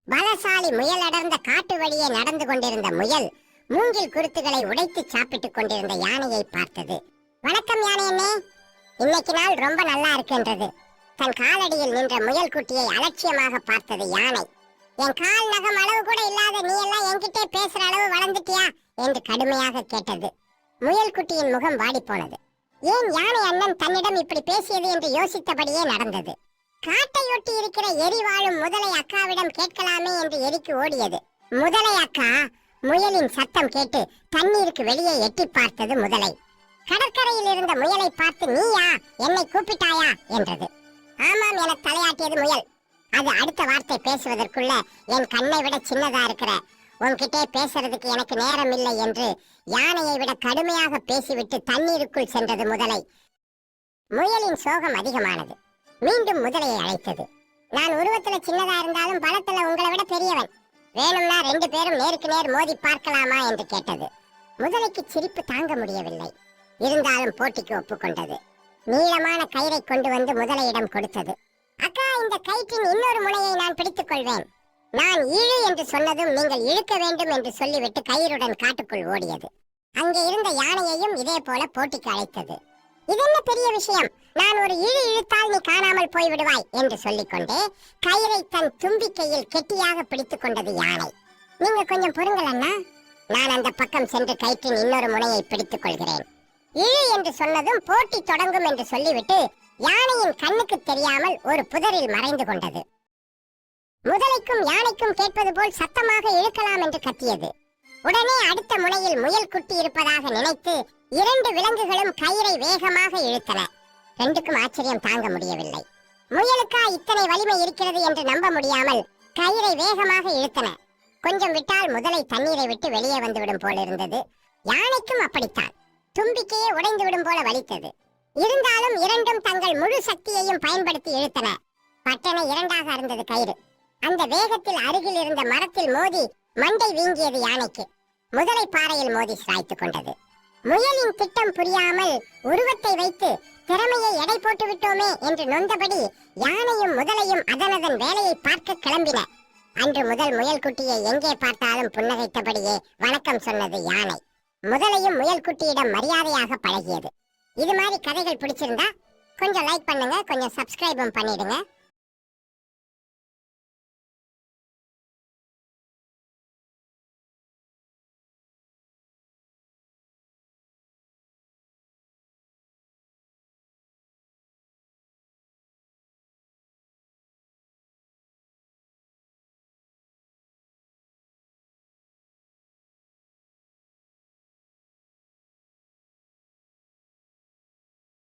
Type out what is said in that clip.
பலசாலி முயல் அடர்ந்த காட்டு வழியே நடந்து கொண்டிருந்த முயல் மூங்கில் குருத்துகளை உடைத்து சாப்பிட்டுக் கொண்டிருந்த யானையை பார்த்தது. வணக்கம் யானை அண்ணே, இன்னைக்கு நாள் ரொம்ப நல்லா இருக்கின்றது. தன் காலடியில் நின்ற முயல் குட்டியை அலட்சியமாக பார்த்தது யானை. என் கால் நகம் அளவு கூட இல்லாத நீ எல்லாம் என்கிட்டே பேசுற அளவு வளர்ந்துட்டியா என்று கடுமையாக கேட்டது. முயல் குட்டியின் முகம் வாடி போனது. ஏன் யானை அண்ணன் தன்னிடம் இப்படி பேசியது என்று யோசித்தபடியே நடந்தது. காட்டையொட்டி இருக்கிற எரி வாழும் முதலை அக்காவிடம் கேட்கலாமே என்று எரிக்கு ஓடியது. முதலை அக்கா முயலின் சத்தம் கேட்டு தண்ணீருக்கு வெளியே எட்டி பார்த்தது. முதலை கடற்கரையில் இருந்த முயலை பார்த்து, நீயா, என்னை கூப்பிட்டாயா என்றது. ஆமாம் என தலையாட்டியது முயல். அது அடுத்த வார்த்தை பேசுவதற்குள்ள, என் கண்ணை விட சின்னதா இருக்கிற உன்கிட்டே பேசுறதுக்கு எனக்கு நேரம் இல்லை என்று யானையை விட கடுமையாக பேசிவிட்டு தண்ணீருக்குள் சென்றது முதலை. முயலின் சோகம் அதிகமானது. மீண்டும் முதலையை அழைத்தது. நான் உருவத்துல சின்னதா இருந்தாலும் பலத்துல உங்களை விட பெரியவன். வேணும்னா 2 பேரும் நேருக்கு நேர் மோதி பார்க்கலாமா என்று கேட்டது. முதலைக்கு சிரிப்பு தாங்க முடியவில்லை. இருந்தாலும் போட்டிக்கு ஒப்புக்கொண்டது. நீளமான கயிறை கொண்டு வந்து முதலையிடம் கொடுத்தது. அக்கா, இந்த கயிற்றின் இன்னொரு முனையை நான் பிடித்துக் கொள்வேன். நான் இழு என்று சொன்னதும் நீங்கள் இழுக்க வேண்டும் என்று சொல்லிவிட்டு கயிறுடன் காட்டுக்குள் ஓடியது. அங்கே இருந்த யானையையும் இதே போல போட்டிக்கு அழைத்தது. இதென்ன பெரிய விஷயம், நான் ஒரு இழு இழுத்தால் நீ காணாமல் போய்விடுவாய் என்று சொல்லிக்கொண்டே கயிறை தன் தும்பிக்கையில் கெட்டியாக பிடித்துக் கொண்டது யானை. நீங்க கொஞ்சம் பொறுங்கள் அண்ணா, நான் அந்த பக்கம் சென்று கயிற்றின் இன்னொரு முனையை பிடித்துக் கொள்கிறேன். இழு என்று சொன்னதும் போட்டி தொடங்கும் என்று சொல்லிவிட்டு யானையின் கண்ணுக்கு தெரியாமல் ஒரு புதரில் மறைந்து கொண்டது. முதலைக்கும் யானைக்கும் கேட்பது போல் சத்தமாக இழுக்கலாம் என்று கத்தியது. உடனே அடுத்த முனையில் முயல் குட்டி இருப்பதாக நினைத்து 2 விலங்குகளும் கயிறை வேகமாக இழுத்தன. 2க்கும் ஆச்சரியம் தாங்க முடியவில்லை. முயலுக்கா இத்தனை வலிமை இருக்கிறது என்று நம்ப முடியாமல் கயிறை வேகமாக இழுத்தன. கொஞ்சம் விட்டால் முதலை தண்ணீரை விட்டு வெளியே வந்துவிடும் போல இருந்தது. யானைக்கும் அப்படித்தான், தும்பிக்கையே உடைந்து விடும் போல வலித்தது. இருந்தாலும் 2ம் தங்கள் முழு சக்தியையும் பயன்படுத்தி இழுத்தன. பட்டனை 2ஆக இருந்தது கயிறு. அந்த வேகத்தில் அருகில் இருந்த மரத்தில் மோதி மண்டை வீங்கியது யானைக்கு. முதலை பாறையில் மோதி சாய்த்து கொண்டது. முயலின் திட்டம் புரியாமல் உருவத்தை வைத்து திறமையை எடை போட்டு விட்டோமே என்று நொந்தபடி யானையும் முதலையும் அதனதன் வேலையை பார்க்க கிளம்பின. அன்று முதல் முயல் குட்டியை எங்கே பார்த்தாலும் புன்னகைத்தபடியே வணக்கம் சொன்னது யானை. முதலையும் முயல் குட்டியிடம் மரியாதையாக பழகியது. இது மாதிரி கதைகள் பிடிச்சிருந்தா கொஞ்சம் லைக் பண்ணுங்க, கொஞ்சம் சப்ஸ்கிரைபும் பண்ணிடுங்க.